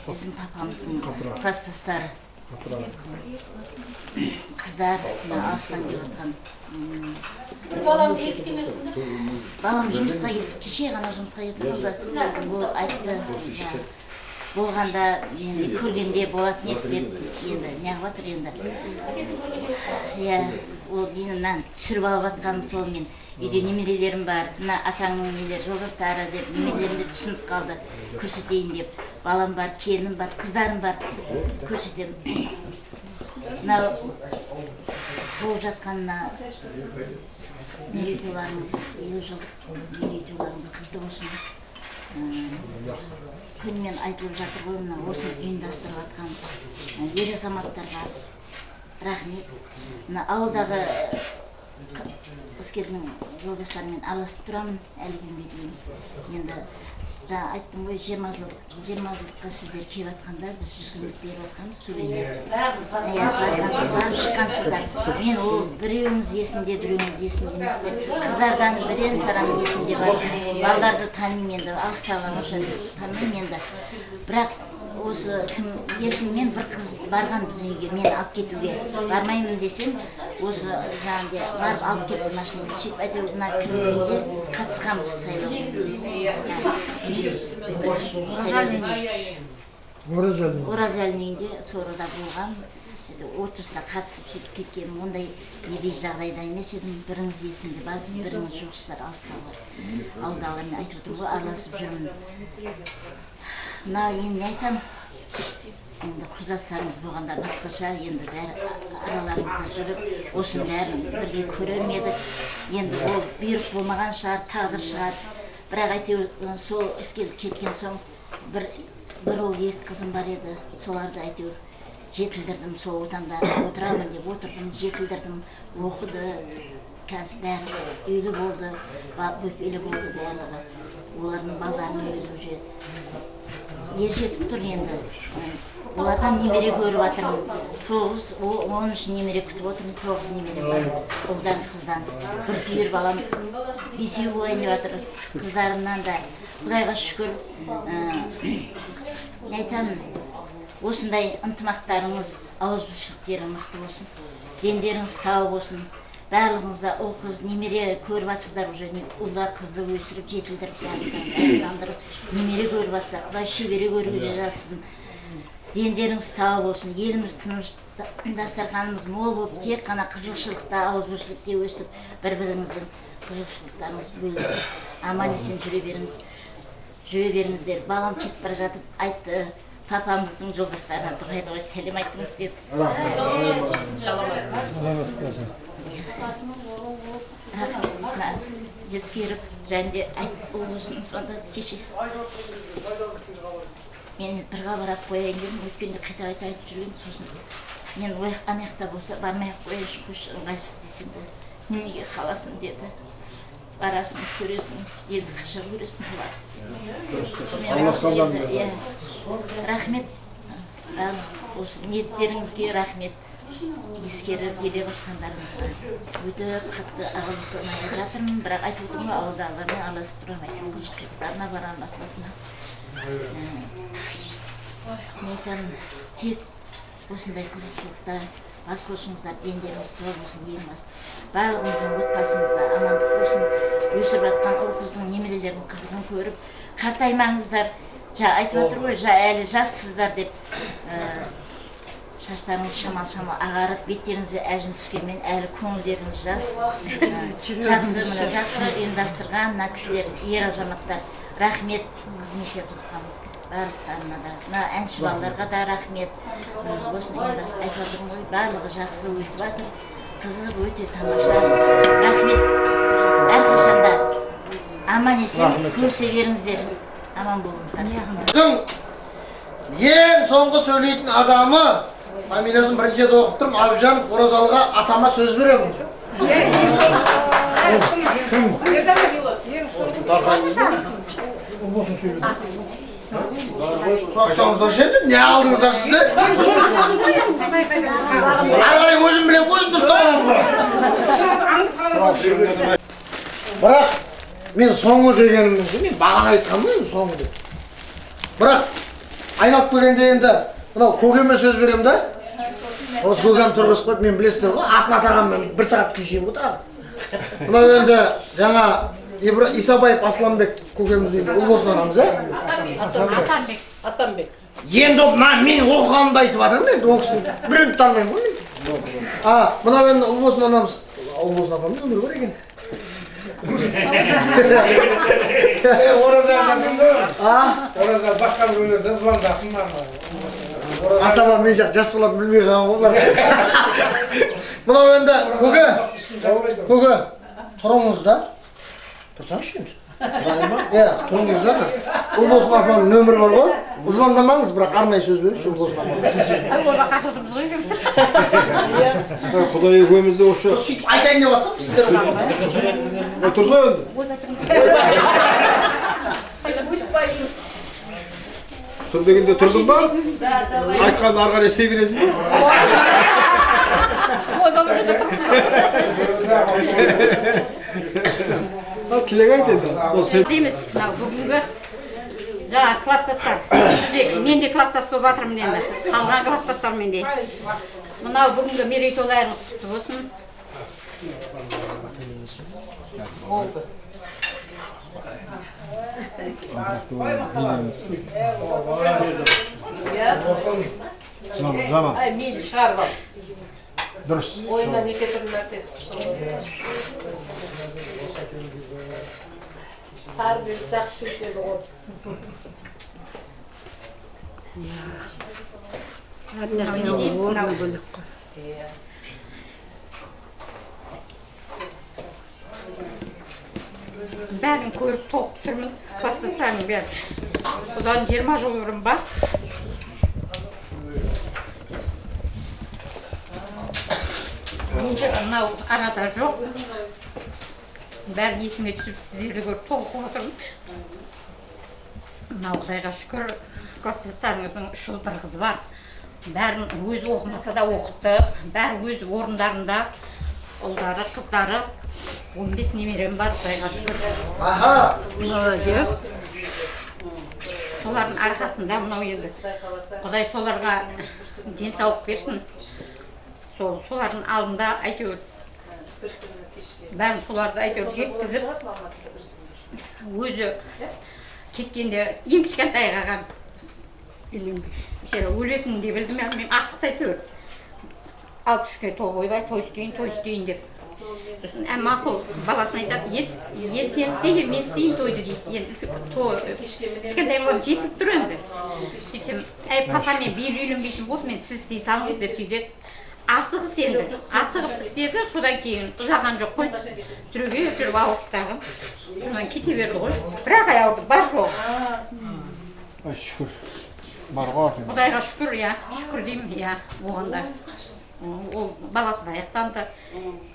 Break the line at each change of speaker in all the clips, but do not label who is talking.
Bizim papamыздың класстастары. Қыздар алыстан келіп отқан. Балам жұмысқа кетіп, кеше ғана жұмысқа кетіп болды. Ол айтты, болғанда енді көргенде болатын еді деп енді неғып жатыр енді. Иә, ол дейіннен түсіріп алып жатқаным сол мен. Үйде немерелерім бар, мына атаңның нелер жолдастары деп немерелерімді түсініп қалды. Көрсетейін деп. Балам бар, келінім бар, қыздарым бар. Көрсетемін. Мынау болып жатқанына мерейтойларыңыз, 50 жыл мерейтойларыңыз құтты болсын. Күнмен айтылып жатыр ғой, мына осыны ұйымдастырып жатқан ер азаматтарға рахмет. Мына ауылдағы іскердің жолдастарымен араласып тұрамын әлі күнге дейін. Енді жаңа айттым ғой, 20 жылдыққа сіздер келіп жатқанда біз 100 күндік беріп жатқанбыз сөйлесіп. Барып шыққансыздар. Мен ол біреуіңіз есімде, біреуіңіз есімде еместер. Қыздардан бірен-саран есімде бар. Балдарды танимын енді, алыстаған үшін танымаймын енді. Бірақ осы кім есіммен бір қыз барған біздің үйге, мен алып кетуге бармаймын десем, осы жаңағыдай барып алып кетті машинада. Сөйтіп әйтеуір мына кімдерінде қатысқанбыз сайлауға. Оразалин үйінде сорада болған. Отырыста қатысып сөйтіп кеткенім, ондай едей жағдайда емес едім. Біріңіз есімде барсыз, біріңіз жоқсыздар, алыстағылар. Ауылдағылармен айтып отыр ғой, араласып жүрмін. Мына енді айтам, енді құзастарыңыз болғанда басқаша, енді бәрі араларыңызда жүріп, осының бәрін бірге көрер ме едік. Енді ол бұйрық болмаған шығар, тағдыр шығар. Бірақ әйтеуір сол ескелді кеткен соң бір ол екі қызым бар еді. Соларды әйтеуір жетілдірдім, сол отанда отырамын деп отырдым, жетілдірдім, оқыды. Қазір бәрі үйлі болды, бөпелі болды барлығы. Олардың балдарының өзі уже ер жетіп тұр енді. Олардан немере көріп жатырмын. 9-10 немере күтіп отырмын, 9 немере бар. Ұлдан, қыздан. Бір түйір балам 5 болайын деп жатыр. Қыздарымнан да Құдайға шүкір. Айтамын, осындай ынтымақтарыңыз, ауызбіршіліктерің мықты болсын. Дендеріңіз сау болсын. Барлығыңызда ұл қыз немере көріп жатсыздар уже, ұлдар қызды өсіріп, жетілдіріп, дандырып, немере көріп жатсыздар. Құдай шебере көруге жазсын. Дендеріңіз сау болсын. Еліміз тыныш, дастарханымыз мол болып, тек қана қызылшылықта, ауызбіршілікте өстіп, бір-біріңіздің қызылшылықтарыңыз бөлісіп, аман есен жүре беріңіздер. Балам кетіп бара жатып айтты, папамыздың жолдастарына дұғайды ғой, сәлем айтыңыз деді. Рахмет, ескеріп, және де ол өзінің звондады кеше. Мен бір қабарап қояйын дедім, өткенде қайта айтып жүрген, сосын мен аяқта болса бармай-ақ қояйыншы, қойшы ыңғайсыз десем де, неге қаласың деді. Барасың, көресің, енді қаша көресің болады. Рахмет, осы ниеттеріңізге рахмет. Ескеріп елеп отқандарыңызға өте қатты ағылысына жатырмын, бірақ айтып отырмын, ауылдағылармен араласып тұрамын, айтып қызықшылықтарына барамын, басқасына. Мен айтамын, тек осындай қызықшылықта бас қосыңыздар, дендеріңіз сау болсын, ең бастысы. Барлығымыздың отбасымызда амандық болсын, өсіріп жатқан ұл қыздың немерелерінің қызығын көріп, қартаймаңыздар, айтып отыр ғой, әлі жассыздар деп. Шаштарыңыз шамал-шамал ағарып, беттеріңізге әжім түскенмен әлі көңілдеріңіз жас. Жақсы ұйымдастырған мына кісілер, ер азаматтар, рахмет қызметке тұрған барлықтарына да. Әнші балаларға да рахмет. Осыны ұйымдастырып айтып отырмын ғой, барлығы жақсы өтіп жатыр. Қызық өте тамаша. Рахмет. Әрқашанда аман есен көрсе беріңіздер. Аман болыңыздар.
Ең соңғы сөйлейтін адамы, фамилиясын бірінші рет оқып тұрмын, Абжанов Оразалыға атама сөз беремін. Қақчаңыздар шенді, не алдыңыздар сіздер? Ағай өзім білем, өзім дұрыстағаным ғой. Бірақ мен соңғы дегенімді мен бағана айтқанмын енді соңғы деп. Бірақ айналып келгенде енді мынау көкеме сөз беремін да. Осы көкем тұрғызып қойып, мен білесіздер ғой, атын атағанмен 1 сағат күйшеймін ғой тағы. Мынау енді жаңа Исабаев Асламбек көкеміздің үйінде ұл болсын анамыз,
Асанбек.
Енді мен оқығанымды айтып жатырмын, енді ол кісінің біреуді танымаймын ғой мен. Мынау енді ұл болсын анамыз, ұл болсын апамыз өмір бар екен.
Ораза жасында, ораза басқа бір өнерден звондасың ба?
Асаба мен жас болатын білмей қалған олар. Мынау енді көке, тұрыңыз да. Тұрсаңшы енді. Тұрыңыз да. Ұл болсын апаның нөмірі бар ғой. Звондамаңыз, бірақ арнайы сөз беріңізші ұл болсын апаның.
Оба қатырдыңыз ғой.
Құдай екеумізді осы.
Сөйтіп айтайын деп жатсам, сіздер
отырса енді. Тұр дегенде тұрдың ба? Айтқанды ары қарай істей бересің ба? Тілек айт енді.
Дейміз, бүгінгі жаңа класстастар. Мен де класстас болып жатырмын енді. Қалған класстастар мен де. Мынау бүгінгі мерейтойларыңыз құтты болсын. Болды.
Жаман.
Мейлі шығарып ал.
Дұрыс.
Ойына неше түрлі нәрсе түсті. Сары жер жақсы жетеді ғой.
Әр нәрсенің орны бөлек қой.
Бәрін көріп толып тұрмын, класстастарымның бәрін. Одан 20 жыл бұрын ба? Енді мынау арада жоқ. Бәрін есіме түсіп сіздерді көріп толқып отырмын. Мынау Құдайға шүкір, класстастарыңыздың 3 ұлдар қыз бар. Бәрін өзі оқымаса да оқытты, бәрі өз орындарында. Ұлдары, қыздары, 15 немерем бар, Құдайға шүкір.
Молодец.
Солардың арқасында мынау енді. Құдай соларға денсаулық берсін. Солардың алдында әйтеуір бәрін соларды әйтеуір жеткізіп, өзі кеткенде ең кішкентай қалған өлетінін де білдім, мен асықты әйтеуір. 63-ке той ойбай, той істейін деп. Сосын мақұл баласын айтады, сен істейін, мен істейін тойды дейді. Кішкентай балам жетіп тұр енді. Сөйтсем, папа мен бейіл үйленбейтін болды, мен сіз істей салыңыз деп сөйдеді. Асығыс енді, асығып істеді, содан кейін ұзаған жоқ қой. Түрегеп жүріп ауыртыстағы. Содан кете берді ғой. Бірақ аяуды бар жоқ.
Шүкір. Бар ғой.
Құдайға шүкір, шүкір деймін, оғанда. Ол баласы да аяқтанды.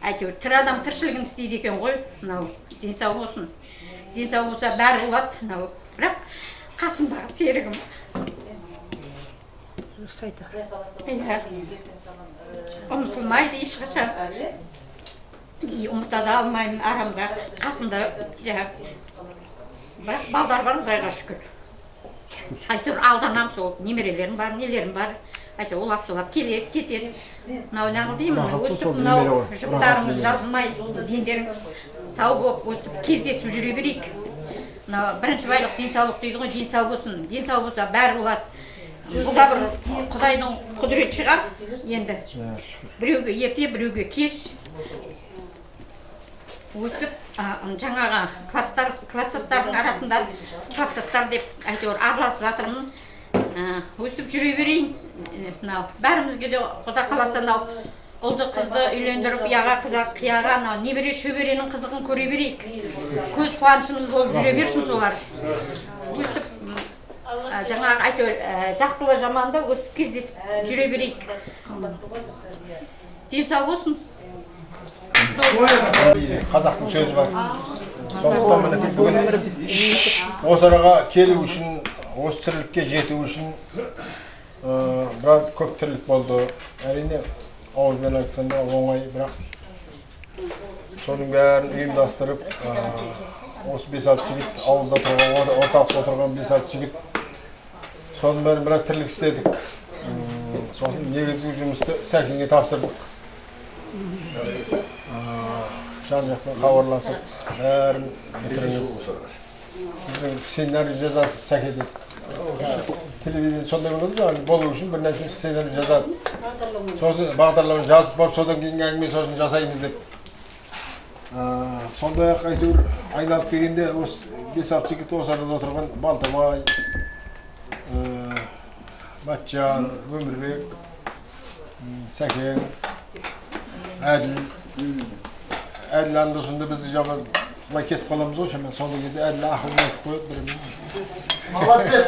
Әйтеуір тірі адам тіршілігін істейді екен ғой. Мынау денсаулық болсын. Денсаулық болса бәрі болады. Бірақ қасымдағы серігім. Ұмытылмайды ешқашан. Ұмыта да алмаймын арамда. Қасымда бірақ балдар бар, Құдайға шүкір. Әйтеуір алданам сол, немерелерім бар, нелерім бар. Әйтеуір олап-жолап келеді, кетеді. Мынау нағыл деймін, өстіп мынау жұптарымыз жазылмай, дендеріміз сау болып, өстіп кездесіп жүре берейік. Мынау бірінші байлық денсаулық дейді ғой, денсау болсын. Денсау болса бәрі болады. Бұл да бір Құдайдың құдіреті шығар енді. Біреуге ерте, біреуге кеш. Өстіп жаңаға класстастардың арасында класстастар деп әйтеуір араласып жатырмын. Өстіп жүре берейін. Бәрімізге де Құда қаласа ұлды қызды үйлендіріп, яға қызақ қияға небере шөберенің қызығын көре берейік. Көз қуанышымыз болып жүре берсін солар. Өстіп жаңағы әйтеуір жақсылы жаманды өстіп кездесіп жүре берейік. Денсау болсын.
Қазақтың сөзі бар. Сондықтан бүгін осы араға келу үшін, осы тірлікке жету үшін біраз көп тірлік болды. Әрине ауызбен айтқанда оңай, бірақ соның бәрін ұйымдастырып осы 5-6 жігіт ауылда тұрған, орталықта отырған 5-6 жігіт сонымен біраз тірлік істедік. Сосын негізгі жұмысты Сәкенге тапсырдық. Жан-жақтан хабарласып, бәрін бітіріңіз. Біздің сценарий жазасы Сәкеде. Телевизия сондай болады, болу үшін бір нәрсе сценарий жазады. Сосын бағдарламаны жазып барып, содан кейін әңгіме сосын жасаймыз деп. Сондай-ақ әйтеуір айналып келгенде осы 5-6 жігіт осы арада отырған Балтабай, Батжан, Өмірбек, Сәкен, Әділ. Әділ анда-сонда бізді жабы былай кетіп қаламыз ғой, мен сонда кезде Әділ ақылын айтып қойып біріміз.
Молодец.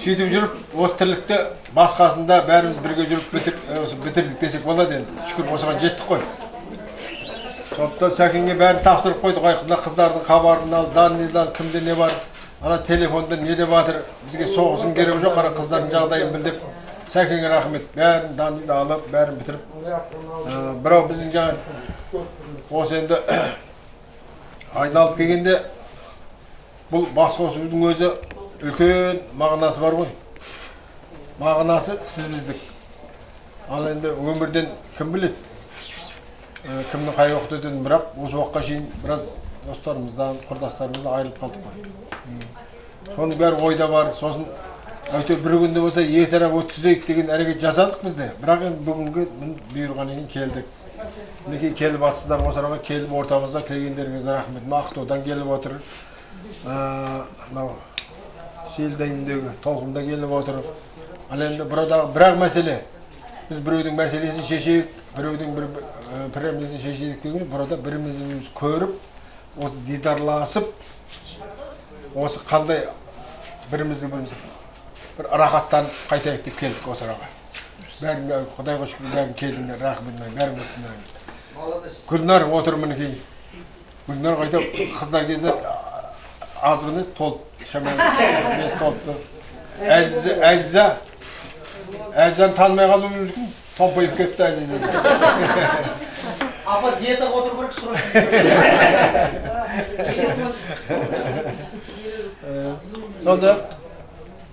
Сөйтіп жүріп, осы тірлікті басқасында бәріміз бірге жүріп бітірдік десек болады енді. Шүкір осыған жеттік қой. Сондықтан Сәкенге бәрін тапсырып қойдық. Мына қыздардың хабарын ал, данныйдан кімде не бар, ана телефонда не деп жатыр, бізге соғысын керек жоқ, қара қыздардың жағдайын білдеп. Сәкенге рахмет, бәрін данныйды алып, бәрін бітіріп. Бірау біздің жаңа осы енді айналып келгенде бұл басқосудың өзі үлкен мағынасы бар ғой. Мағынасы сіз біздік. Ал енді өмірден кім біледі? Кімнің қай уақыт өтетінін, бірақ осы уақытқа шейін біраз достарымыздан, құрдастарымыздан айырылып қалдық қой. Соның бәрі ойда бар. Сосын әйтеуір бір күнде болса етарап өткізейік деген әрекет жасадық бізде. Бірақ енді бүгінгі бұйырғаннан кейін келдік. Мінекей келіп атсыздар осы араға, келіп ортамызда келгендеріңізге рахмет. Ақтаудан келіп отыр. Мынау Селдайындегі толқында келіп отыр. Ал енді бұрадағы бірақ мәселе. Біз біреудің мәселесін шешейік, біреудің бір пірімізін шешейік деген, burada бірімізді көріп, осы дидарласып, осы қандай бірімізді бір рахаттанып қайтайық деп келдік осы араға. Бәрін Құдайға шүкір бәрін келдіңдер, рахмет, бәрін өттіңдер. Гүлнар отыр мінекей. Гүлнар қайта қыздар кезде азғыны толып, шамалы толыпты. Әзізжан танымай қалуы мүмкін, томпайып кетті Әзізжан.
Апа диетаға отыру керек сұрашын.
Сонда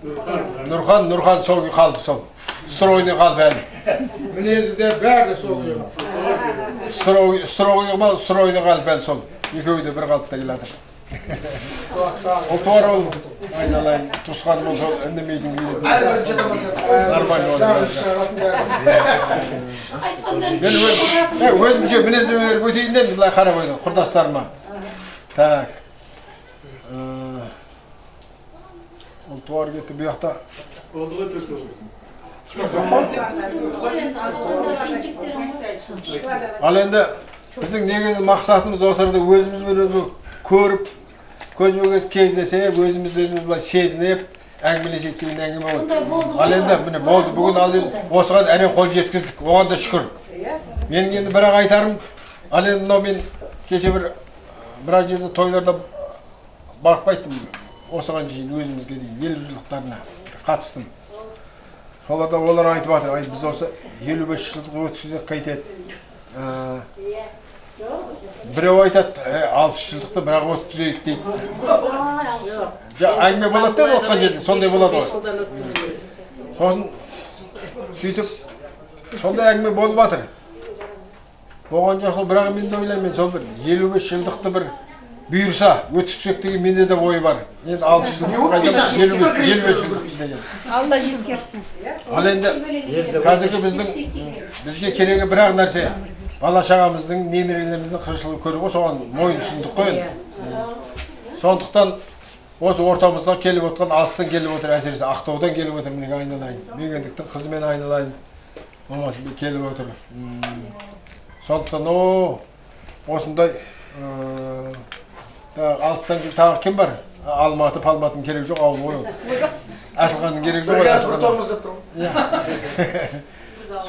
Нұрхан сол күй қалды сол. Стройный қалды әлі. Мінезі де бәрі де сол күй қалды. Стройный қалды әлі сол. Екеуі де бір қалыпта келатыр. Ұлтуар ол айналайын, тұсқан болса үндемейтін күйді. Нормально ол. Мен өзімше мінезіме беріп өтейін дедім, бұлай қарап ойды, құрдастарыма. Так. Ұлтуар кетті бұл жақта. Ал енді біздің негізі мақсатымыз осы арада өзіміз көріп, көзбе-көз кездесіп, өзіміз былай сезініп, әңгімелесек деген әңгіме болды. Ал енді міне болды, бүгін ал енді осыған әрең қол жеткіздік, оған да шүкір. Менің енді бірақ айтарым, ал енді мынау мен кеше біраз жерде тойларда барып қайттым, осыған шейін өзімізге дейін ел жылдықтарына қатыстым. Соларда олар айтып жатыр, біз осы 55 жылдық өткізсек қайтеді. Біреу айтады, 60 жылдықты бірақ өткізейік дейді. Әңгіме болады да отқан жерде, сондай болады ғой. Сосын сөйтіп, сондай әңгіме болып жатыр. Оған жақсы, бірақ мен де ойлаймын, сол бір 55 жылдықты бір бұйырса, өткізсек деген менде де ой бар. Енді 60 жылдық қайда 55 жылдықты деген.
Алла жеткерсін.
Ал енді қазіргі бізге керегі бірақ нәрсе. Бала-шағамыздың, немерелеріміздің қыршылығы көріп соған мойын ұсындық қой. Сондықтан осы ортамызға келіп отқан, алыстан келіп отыр, әсіресе Ақтаудан келіп отыр, мінеге айналайын. Мегендіктің қызымен айналайын. Мамасы келіп отыр. Сондықтан осындай алыстан тағы кім бар? Алматы, Палматын керек жоқ, ауыл ғой. Асылғанның керек жоқ.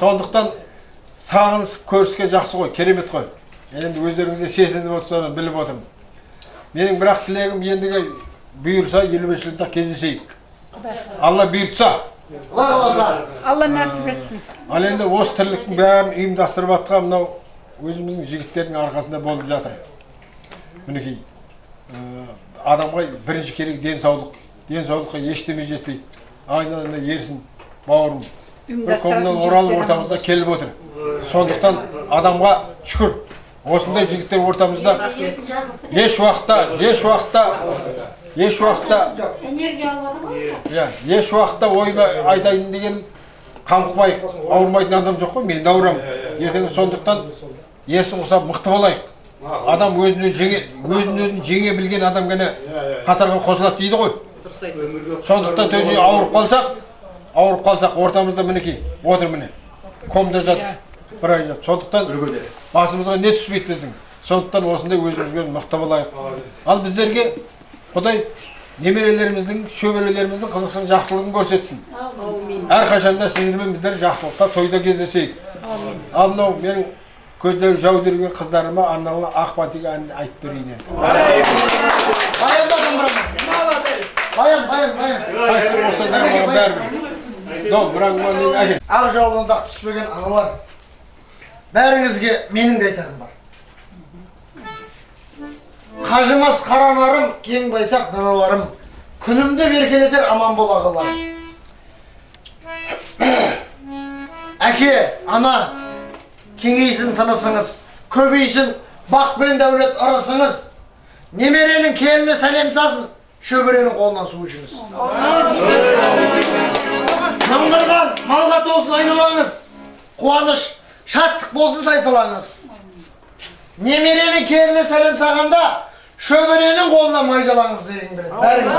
Сондықтан сағынысып көріскен жақсы ғой, керемет қой. Енді өздеріңізде сезініп отырсаны біліп отырмын. Менің бірақ тілегім ендіге бұйырса 55 жылда кездесейік. Алла бұйыртса.
Алла нәсіп етсін.
Ал енді осы тірліктің бәрін ұйымдастырып жатқан мынау өзіміздің жігіттердің арқасында болып жатыр. Мінекей. адамға бірінші керек денсаулық. Денсаулыққа ештеме жетпейді. Айналanda ерсін, бауырым. Бір коммунал оралып ортамызда келіп отыр. Сондықтан адамға шүкір. Осындай жігіттер ортамызда еш уақытта ойма айтайын деген қамқыбай ауырмайтын адам жоқ қой, мен ауырамын. Ертең сондықтан есін ұқсап мықты болайық. Адам өзін жеңе білген адам ғана қатарға қосылады дейді ғой. Сондықтан төзе ауырып қалсақ ортамызда мінекей отыр міне. Комда жатыр. Бір ай жатыр. Сондықтан басымызға не түспейді біздің. Сондықтан осындай өзімізбен мықты болайық. Ал біздерге Құдай немерелеріміздің, шөберелеріміздің қызықсын жақсылығын көрсетсін. Әрқашанда сіздермен біздер жақсылықта тойда кездесейік. Ал мынау менің көздері жаудырген қыздарыма арналған ақ батик әнін айтып берейін.
Баян.
Қайсы болса да маған бәрібір.
Ақ жауынында түспеген аналар, бәріңізге менің де айтарым бар. Қажымас қаранарым, кең байтақ даналарым, күнімді беркелетер аман бола қаларым. Әке, ана, кеңейсін тынысыңыз, көбейсін бақ пен дәулет ырысыңыз. Немеренің келіне сәлем сасын, шөберенің қолынан су ішіңіз. Мыңғырған малға толсын айналаңыз, қуаныш, шаттық болсын сайсалаңыз. Немеренің келіне сәлем сағанда, шөберенің қолынан майдалаңыз деген біледі. Бәріңіз.